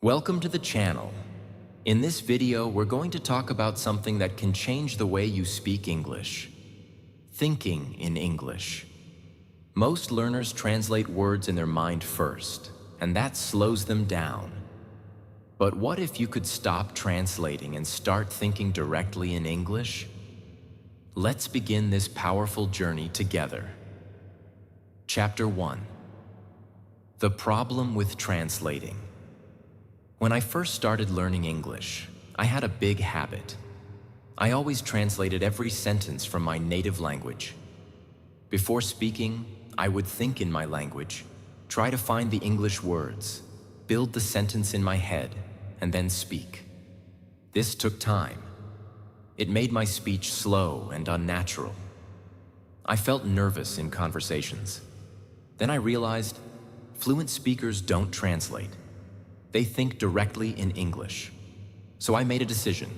Welcome to the channel. In this video, we're going to talk about something that can change the way you speak English. Thinking in English. Most learners translate words in their mind first, and that slows them down. But what if you could stop translating and start thinking directly in English? Let's begin this powerful journey together. Chapter 1. The problem with translating. When I first started learning English, I had a big habit. I always translated every sentence from my native language. Before speaking, I would think in my language, try to find the English words, build the sentence in my head, and then speak. This took time. It made my speech slow and unnatural. I felt nervous in conversations. Then I realized fluent speakers don't translate. They think directly in English. So I made a decision.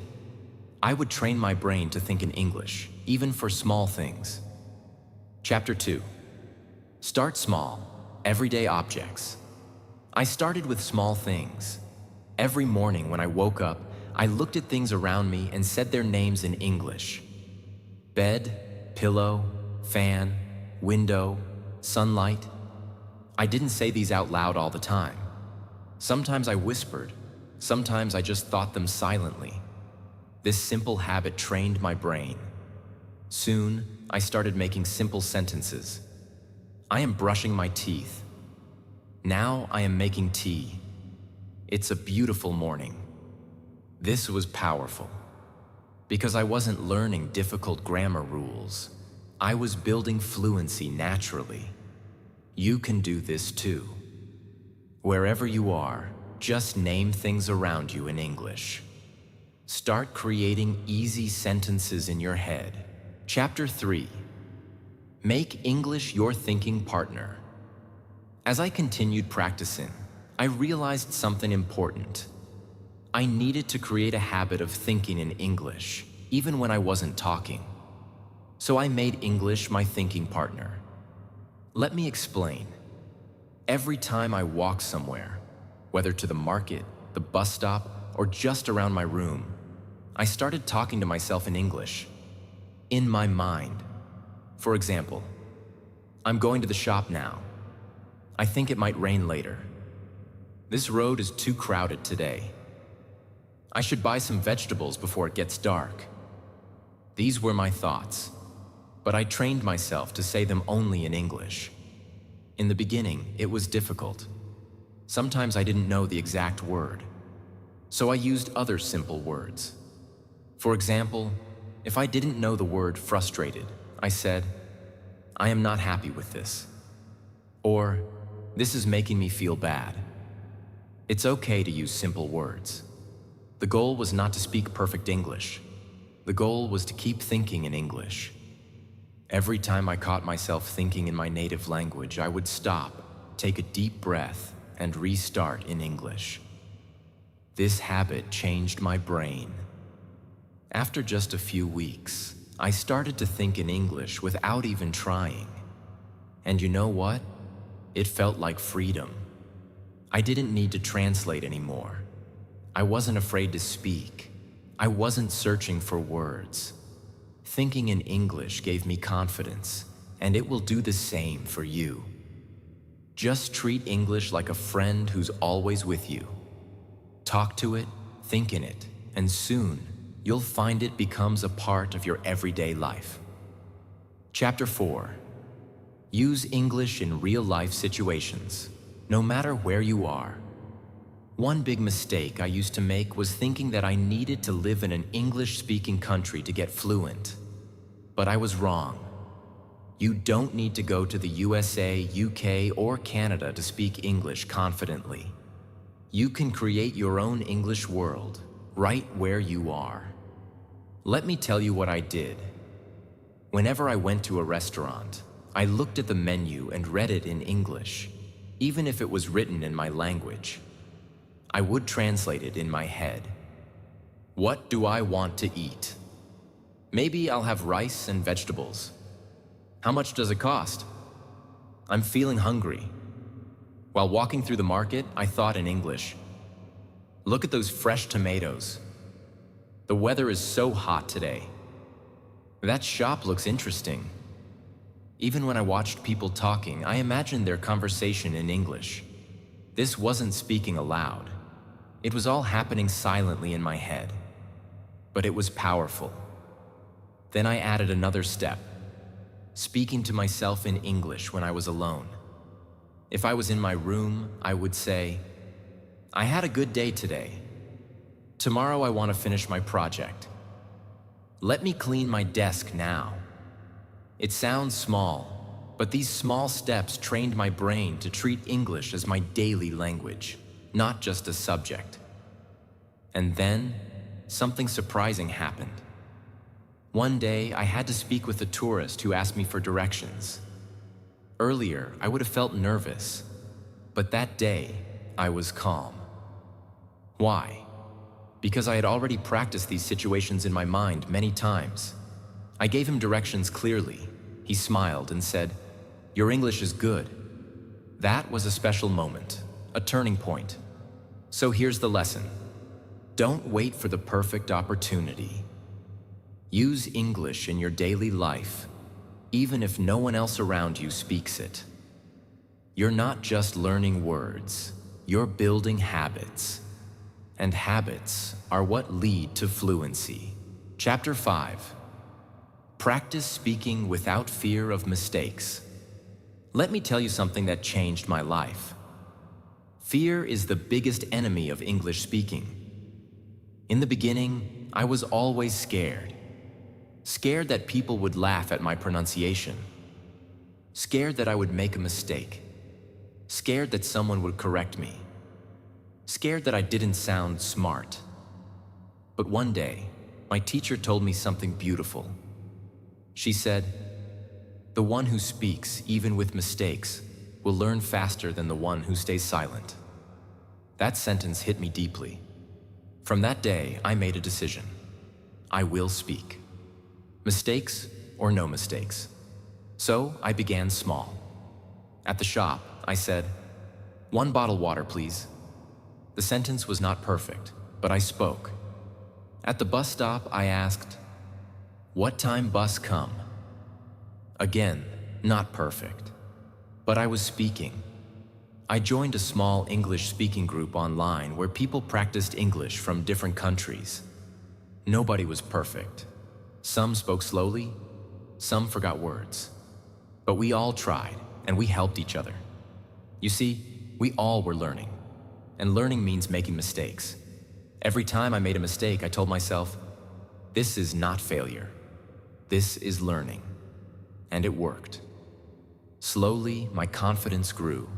I would train my brain to think in English, even for small things. Chapter 2. Start small, everyday objects. I started with small things. Every morning when I woke up, I looked at things around me and said their names in English. Bed, pillow, fan, window, sunlight. I didn't say these out loud all the time. Sometimes I whispered, sometimes I just thought them silently. This simple habit trained my brain. Soon, I started making simple sentences. I am brushing my teeth. Now I am making tea. It's a beautiful morning. This was powerful. Because I wasn't learning difficult grammar rules. I was building fluency naturally. You can do this too. Wherever you are, just name things around you in English. Start creating easy sentences in your head. Chapter 3. Make English your thinking partner. As I continued practicing, I realized something important. I needed to create a habit of thinking in English, even when I wasn't talking. So I made English my thinking partner. Let me explain. Every time I walk somewhere, whether to the market, the bus stop, or just around my room, I started talking to myself in English, in my mind. For example, I'm going to the shop now. I think it might rain later. This road is too crowded today. I should buy some vegetables before it gets dark. These were my thoughts, but I trained myself to say them only in English. In the beginning, it was difficult. Sometimes I didn't know the exact word, so I used other simple words. For example, if I didn't know the word frustrated, I said, I am not happy with this. Or, this is making me feel bad. It's okay to use simple words. The goal was not to speak perfect English. The goal was to keep thinking in English. Every time I caught myself thinking in my native language, I would stop, take a deep breath, and restart in English. This habit changed my brain. After just a few weeks, I started to think in English without even trying. And you know what? It felt like freedom. I didn't need to translate anymore. I wasn't afraid to speak. I wasn't searching for words. Thinking in English gave me confidence, and it will do the same for you. Just treat English like a friend who's always with you. Talk to it, think in it, and soon you'll find it becomes a part of your everyday life. Chapter 4. Use English in real-life situations, no matter where you are. One big mistake I used to make was thinking that I needed to live in an English-speaking country to get fluent. But I was wrong. You don't need to go to the USA, UK, or Canada to speak English confidently. You can create your own English world, right where you are. Let me tell you what I did. Whenever I went to a restaurant, I looked at the menu and read it in English, even if it was written in my language. I would translate it in my head. What do I want to eat? Maybe I'll have rice and vegetables. How much does it cost? I'm feeling hungry. While walking through the market, I thought in English. Look at those fresh tomatoes. The weather is so hot today. That shop looks interesting. Even when I watched people talking, I imagined their conversation in English. This wasn't speaking aloud. It was all happening silently in my head. But it was powerful. Then I added another step, speaking to myself in English when I was alone. If I was in my room, I would say, "I had a good day today. Tomorrow I want to finish my project. Let me clean my desk now." It sounds small, but these small steps trained my brain to treat English as my daily language, not just a subject. And then, something surprising happened. One day, I had to speak with a tourist who asked me for directions. Earlier, I would have felt nervous, but that day, I was calm. Why? Because I had already practiced these situations in my mind many times. I gave him directions clearly. He smiled and said, "Your English is good." That was a special moment, a turning point. So here's the lesson. Don't wait for the perfect opportunity. Use English in your daily life, even if no one else around you speaks it. You're not just learning words, you're building habits. And habits are what lead to fluency. Chapter 5. Practice speaking without fear of mistakes. Let me tell you something that changed my life. Fear is the biggest enemy of English speaking. In the beginning, I was always scared. Scared that people would laugh at my pronunciation. Scared that I would make a mistake. Scared that someone would correct me. Scared that I didn't sound smart. But one day, my teacher told me something beautiful. She said, "The one who speaks, even with mistakes, will learn faster than the one who stays silent." That sentence hit me deeply. From that day, I made a decision. I will speak. Mistakes or no mistakes. So I began small. At the shop, I said, "1 bottle water, please." The sentence was not perfect, but I spoke. At the bus stop, I asked, "What time bus come?" Again, not perfect, but I was speaking. I joined a small English speaking group online where people practiced English from different countries. Nobody was perfect. Some spoke slowly, some forgot words. But we all tried, and we helped each other. You see, we all were learning, and learning means making mistakes. Every time I made a mistake, I told myself, "This is not failure. This is learning." And it worked. Slowly, my confidence grew.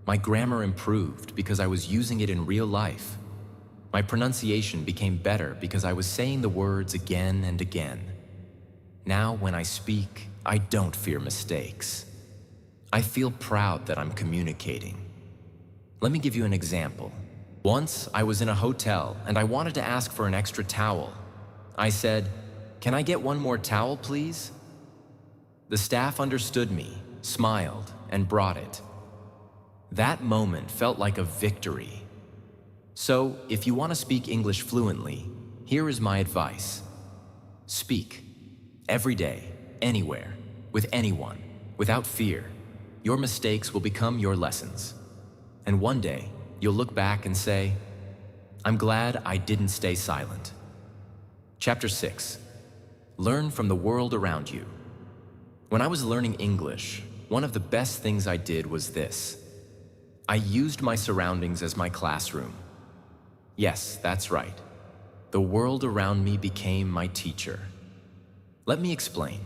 My grammar improved because I was using it in real life. My pronunciation became better because I was saying the words again and again. Now, when I speak, I don't fear mistakes. I feel proud that I'm communicating. Let me give you an example. Once, I was in a hotel and I wanted to ask for an extra towel. I said, "Can I get one more towel, please?" The staff understood me, smiled, and brought it. That moment felt like a victory. So, if you want to speak English fluently, here is my advice. Speak. Every day, anywhere, with anyone, without fear. Your mistakes will become your lessons. And one day, you'll look back and say, "I'm glad I didn't stay silent." Chapter 6. Learn from the world around you. When I was learning English, one of the best things I did was this. I used my surroundings as my classroom. Yes, that's right. The world around me became my teacher. Let me explain.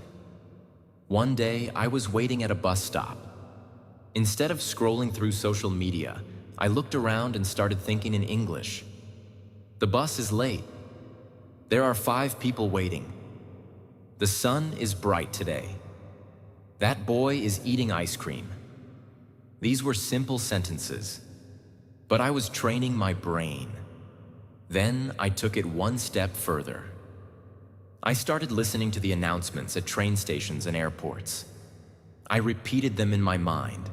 One day, I was waiting at a bus stop. Instead of scrolling through social media, I looked around and started thinking in English. The bus is late. There are 5 people waiting. The sun is bright today. That boy is eating ice cream. These were simple sentences, but I was training my brain. Then I took it one step further. I started listening to the announcements at train stations and airports. I repeated them in my mind.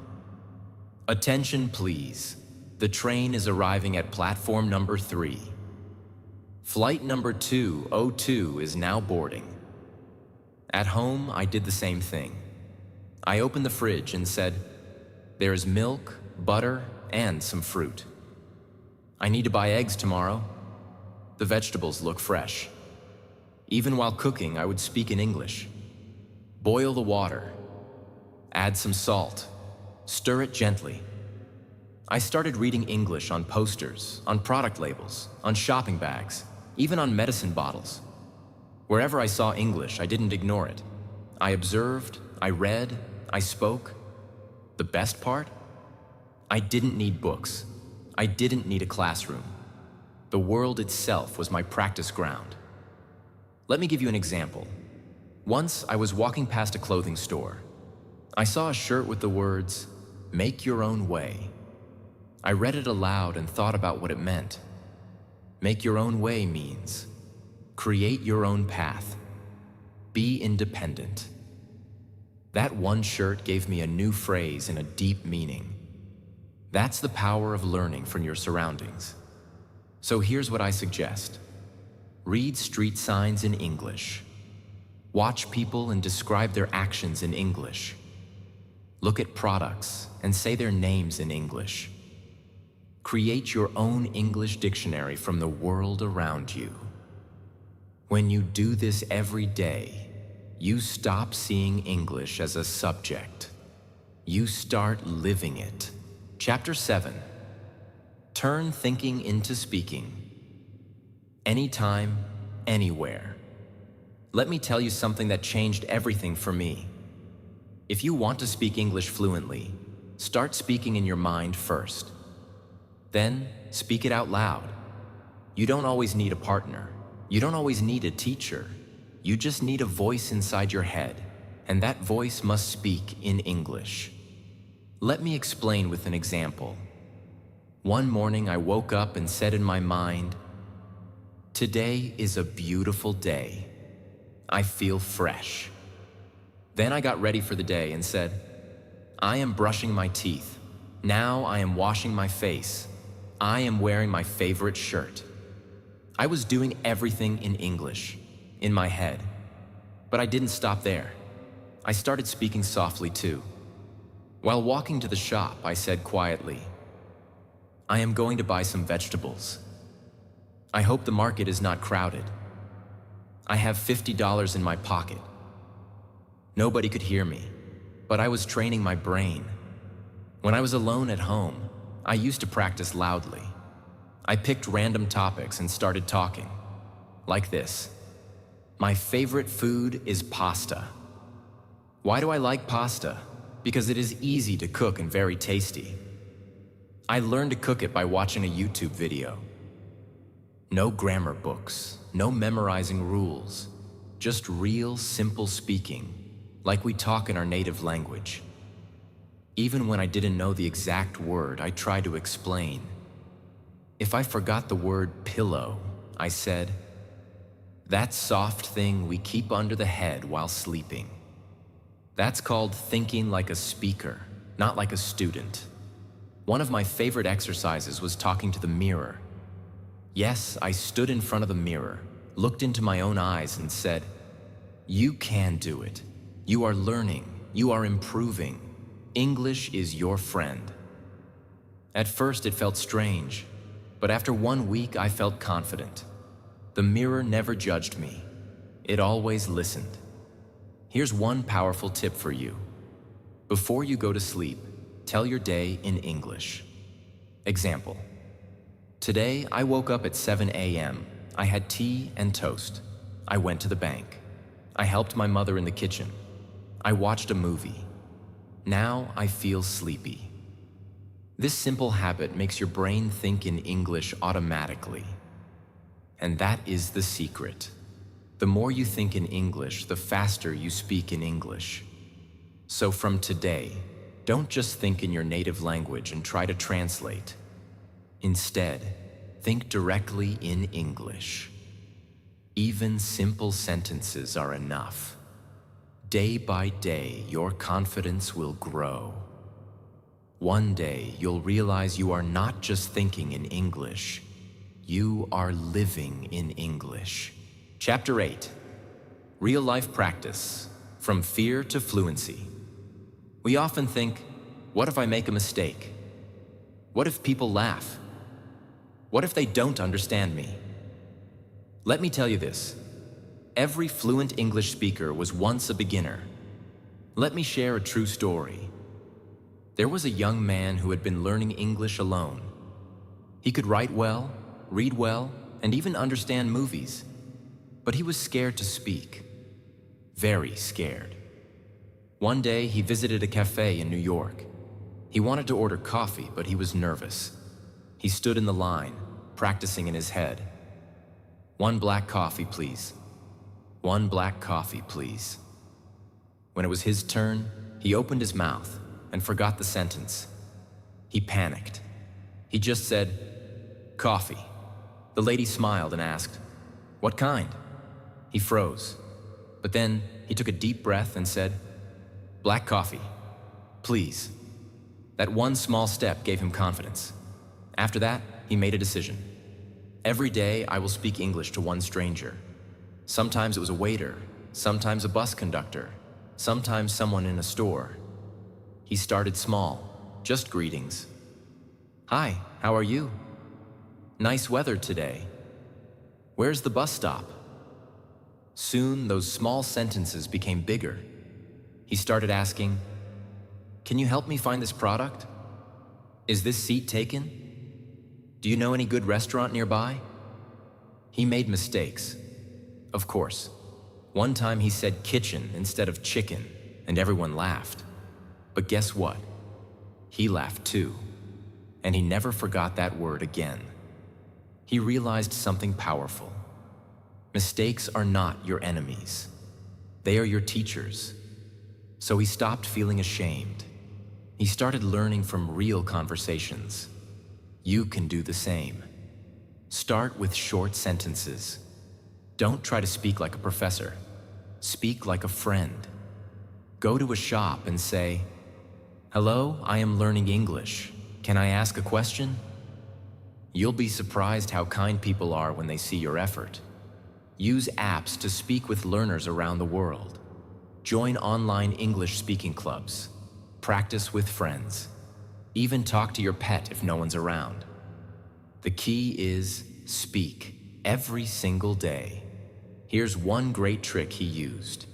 "Attention, please. The train is arriving at platform number 3. Flight number 202 is now boarding. At home, I did the same thing. I opened the fridge and said, "There is milk, butter, and some fruit. I need to buy eggs tomorrow. The vegetables look fresh." Even while cooking, I would speak in English. Boil the water. Add some salt. Stir it gently. I started reading English on posters, on product labels, on shopping bags, even on medicine bottles. Wherever I saw English, I didn't ignore it. I observed, I read, I spoke. The best part? I didn't need books. I didn't need a classroom. The world itself was my practice ground. Let me give you an example. Once I was walking past a clothing store. I saw a shirt with the words, "Make your own way." I read it aloud and thought about what it meant. Make your own way means create your own path. Be independent. That one shirt gave me a new phrase and a deep meaning. That's the power of learning from your surroundings. So here's what I suggest. Read street signs in English. Watch people and describe their actions in English. Look at products and say their names in English. Create your own English dictionary from the world around you. When you do this every day, you stop seeing English as a subject. You start living it. Chapter 7. Turn thinking into speaking. Anytime, anywhere. Let me tell you something that changed everything for me. If you want to speak English fluently, start speaking in your mind first. Then, speak it out loud. You don't always need a partner. You don't always need a teacher. You just need a voice inside your head, and that voice must speak in English. Let me explain with an example. One morning I woke up and said in my mind, "Today is a beautiful day. I feel fresh." Then I got ready for the day and said, "I am brushing my teeth. Now I am washing my face. I am wearing my favorite shirt." I was doing everything in English, in my head. But I didn't stop there. I started speaking softly too. While walking to the shop, I said quietly, "I am going to buy some vegetables. I hope the market is not crowded. I have $50 in my pocket." Nobody could hear me, but I was training my brain. When I was alone at home, I used to practice loudly. I picked random topics and started talking. Like this. "My favorite food is pasta." Why do I like pasta? Because it is easy to cook and very tasty. I learned to cook it by watching a YouTube video. No grammar books, no memorizing rules, just real simple speaking, like we talk in our native language. Even when I didn't know the exact word, I tried to explain. If I forgot the word pillow, I said, "That soft thing we keep under the head while sleeping." That's called thinking like a speaker, not like a student. One of my favorite exercises was talking to the mirror. Yes, I stood in front of the mirror, looked into my own eyes and said, "You can do it. You are learning. You are improving. English is your friend." At first it felt strange, but after 1 week I felt confident. The mirror never judged me. It always listened. Here's one powerful tip for you. Before you go to sleep, tell your day in English. Example. Today I woke up at 7 a.m. I had tea and toast. I went to the bank. I helped my mother in the kitchen. I watched a movie. Now I feel sleepy. This simple habit makes your brain think in English automatically. And that is the secret. The more you think in English, the faster you speak in English. So from today, don't just think in your native language and try to translate. Instead, think directly in English. Even simple sentences are enough. Day by day, your confidence will grow. One day, you'll realize you are not just thinking in English, you are living in English. Chapter 8, Real-Life Practice, From Fear to Fluency. We often think, what if I make a mistake? What if people laugh? What if they don't understand me? Let me tell you this. Every fluent English speaker was once a beginner. Let me share a true story. There was a young man who had been learning English alone. He could write well, read well, and even understand movies. But he was scared to speak. Very scared. One day, he visited a cafe in New York. He wanted to order coffee, but he was nervous. He stood in the line, practicing in his head. 1 black coffee, please. 1 black coffee, please. When it was his turn, he opened his mouth and forgot the sentence. He panicked. He just said, coffee. The lady smiled and asked, what kind? He froze. But then he took a deep breath and said, black coffee, please. That one small step gave him confidence. After that, he made a decision. Every day, I will speak English to one stranger. Sometimes it was a waiter, sometimes a bus conductor, sometimes someone in a store. He started small, just greetings. Hi, how are you? Nice weather today. Where's the bus stop? Soon, those small sentences became bigger. He started asking, can you help me find this product? Is this seat taken? Do you know any good restaurant nearby? He made mistakes. Of course. One time he said kitchen instead of chicken, and everyone laughed. But guess what? He laughed too. And he never forgot that word again. He realized something powerful. Mistakes are not your enemies. They are your teachers. So he stopped feeling ashamed. He started learning from real conversations. You can do the same. Start with short sentences. Don't try to speak like a professor. Speak like a friend. Go to a shop and say, hello, I am learning English. Can I ask a question? You'll be surprised how kind people are when they see your effort. Use apps to speak with learners around the world. Join online English speaking clubs. Practice with friends. Even talk to your pet if no one's around. The key is speak every single day. Here's one great trick he used.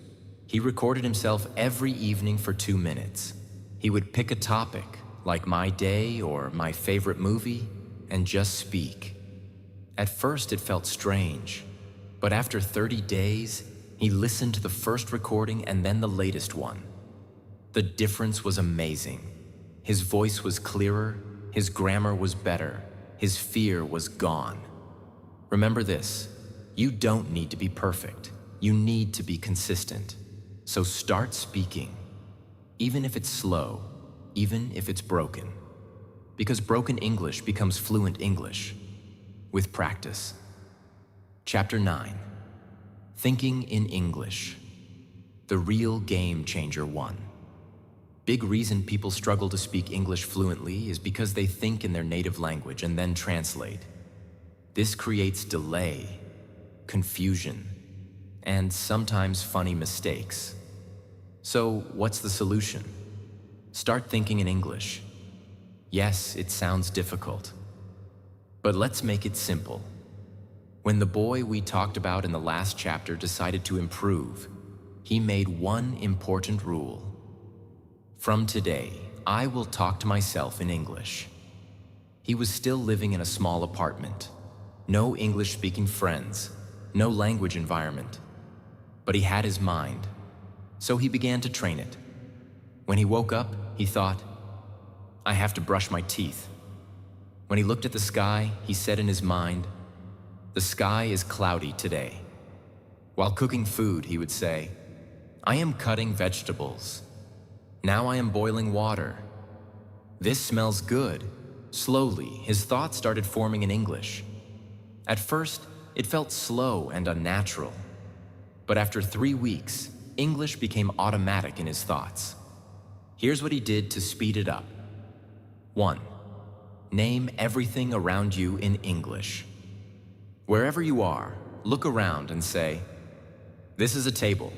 He recorded himself every evening for 2 minutes. He would pick a topic, like my day or my favorite movie, and just speak. At first it felt strange, but after 30 days, he listened to the first recording and then the latest one. The difference was amazing. His voice was clearer, his grammar was better, his fear was gone. Remember this, you don't need to be perfect. You need to be consistent. So start speaking, even if it's slow, even if it's broken. Because broken English becomes fluent English with practice. Chapter 9, Thinking in English, the real game changer 1. Big reason people struggle to speak English fluently is because they think in their native language and then translate. This creates delay, confusion, and sometimes funny mistakes. So what's the solution? Start thinking in English. Yes, it sounds difficult, but let's make it simple. When the boy we talked about in the last chapter decided to improve, he made one important rule. From today, I will talk to myself in English. He was still living in a small apartment. No English-speaking friends, no language environment. But he had his mind, so he began to train it. When he woke up, he thought, I have to brush my teeth. When he looked at the sky, he said in his mind, the sky is cloudy today. While cooking food, he would say, I am cutting vegetables. Now I am boiling water. This smells good. Slowly, his thoughts started forming in English. At first, it felt slow and unnatural. But after 3 weeks, English became automatic in his thoughts. Here's what he did to speed it up. 1. Name everything around you in English. Wherever you are, look around and say, "This is a table.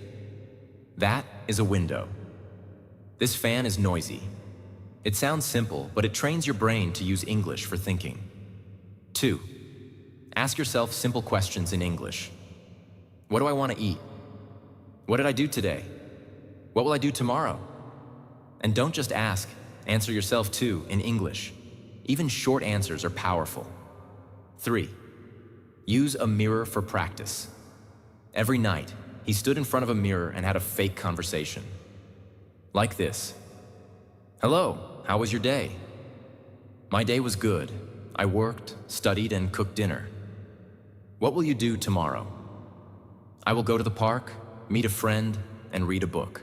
That is a window. This fan is noisy." It sounds simple, but it trains your brain to use English for thinking. 2. Ask yourself simple questions in English. What do I want to eat? What did I do today? What will I do tomorrow? And don't just ask, answer yourself too in English. Even short answers are powerful. 3. Use a mirror for practice. Every night, he stood in front of a mirror and had a fake conversation. Like this. "Hello, how was your day?" "My day was good. I worked, studied, and cooked dinner." "What will you do tomorrow?" "I will go to the park, meet a friend, and read a book."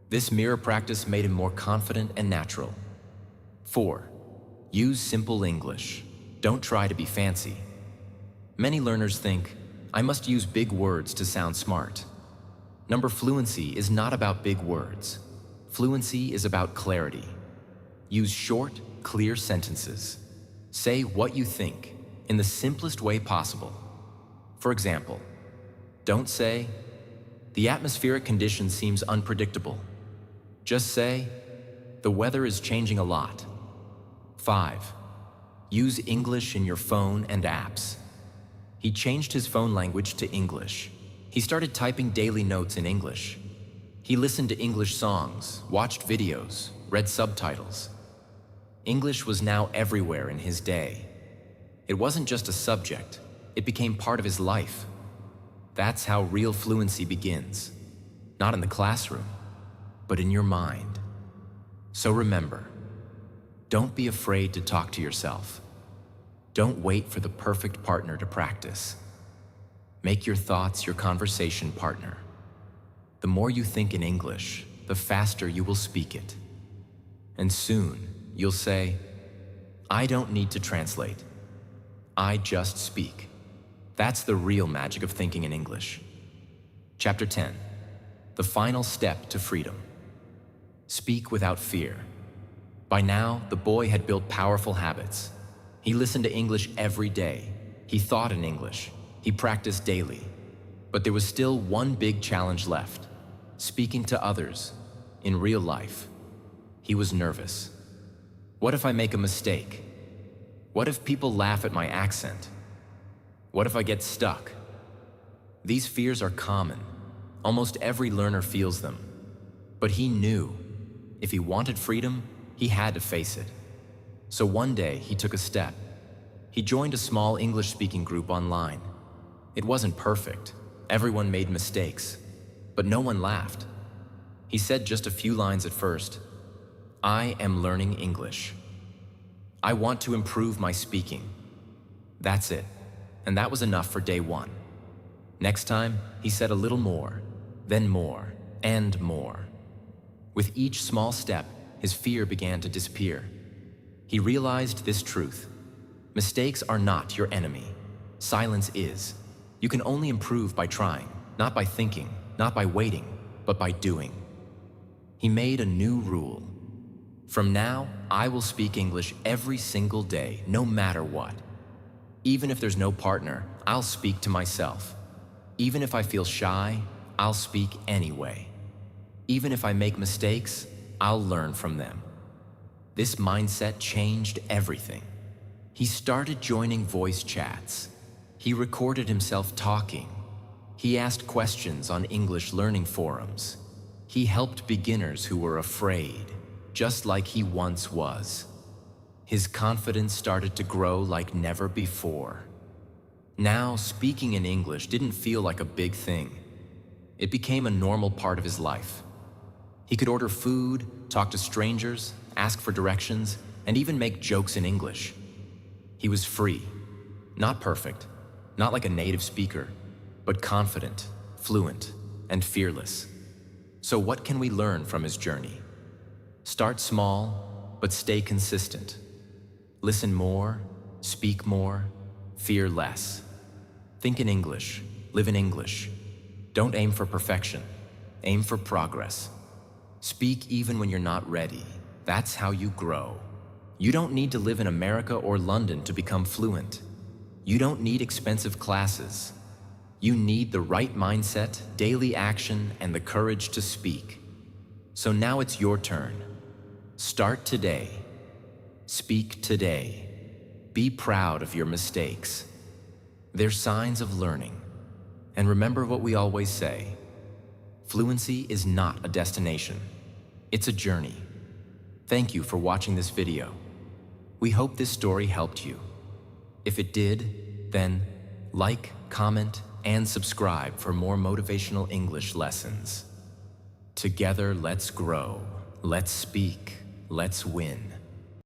This mirror practice made him more confident and natural. 4. Use simple English. Don't try to be fancy. Many learners think, "I must use big words to sound smart." Fluency is not about big words. Fluency is about clarity. Use short, clear sentences. Say what you think in the simplest way possible. For example, don't say, "The atmospheric condition seems unpredictable." Just say, "The weather is changing a lot." 5. Use English in your phone and apps. He changed his phone language to English. He started typing daily notes in English. He listened to English songs, watched videos, read subtitles. English was now everywhere in his day. It wasn't just a subject, it became part of his life. That's how real fluency begins. Not in the classroom, but in your mind. So remember, don't be afraid to talk to yourself. Don't wait for the perfect partner to practice. Make your thoughts your conversation partner. The more you think in English, the faster you will speak it. And soon, you'll say, "I don't need to translate. I just speak." That's the real magic of thinking in English. Chapter 10. The final step to freedom. Speak without fear. By now, the boy had built powerful habits. He listened to English every day. He thought in English. He practiced daily. But there was still one big challenge left: speaking to others in real life. He was nervous. What if I make a mistake? What if people laugh at my accent? What if I get stuck? These fears are common. Almost every learner feels them. But he knew if he wanted freedom, he had to face it. So one day, he took a step. He joined a small English-speaking group online. It wasn't perfect. Everyone made mistakes. But no one laughed. He said just a few lines at first. "I am learning English. I want to improve my speaking." That's it. And that was enough for day one. Next time, he said a little more, then more, and more. With each small step, his fear began to disappear. He realized this truth: mistakes are not your enemy. Silence is. You can only improve by trying, not by thinking, not by waiting, but by doing. He made a new rule. From now, I will speak English every single day, no matter what. Even if there's no partner, I'll speak to myself. Even if I feel shy, I'll speak anyway. Even if I make mistakes, I'll learn from them. This mindset changed everything. He started joining voice chats. He recorded himself talking. He asked questions on English learning forums. He helped beginners who were afraid, just like he once was. His confidence started to grow like never before. Now, speaking in English didn't feel like a big thing. It became a normal part of his life. He could order food, talk to strangers, ask for directions, and even make jokes in English. He was free, not perfect, not like a native speaker, but confident, fluent, and fearless. So what can we learn from his journey? Start small, but stay consistent. Listen more, speak more, fear less. Think in English, live in English. Don't aim for perfection, aim for progress. Speak even when you're not ready. That's how you grow. You don't need to live in America or London to become fluent. You don't need expensive classes. You need the right mindset, daily action, and the courage to speak. So now it's your turn. Start today. Speak today. Be proud of your mistakes. They're signs of learning. And remember what we always say. Fluency is not a destination. It's a journey. Thank you for watching this video. We hope this story helped you. If it did, then like, comment, and subscribe for more motivational English lessons. Together, let's grow. Let's speak. Let's win.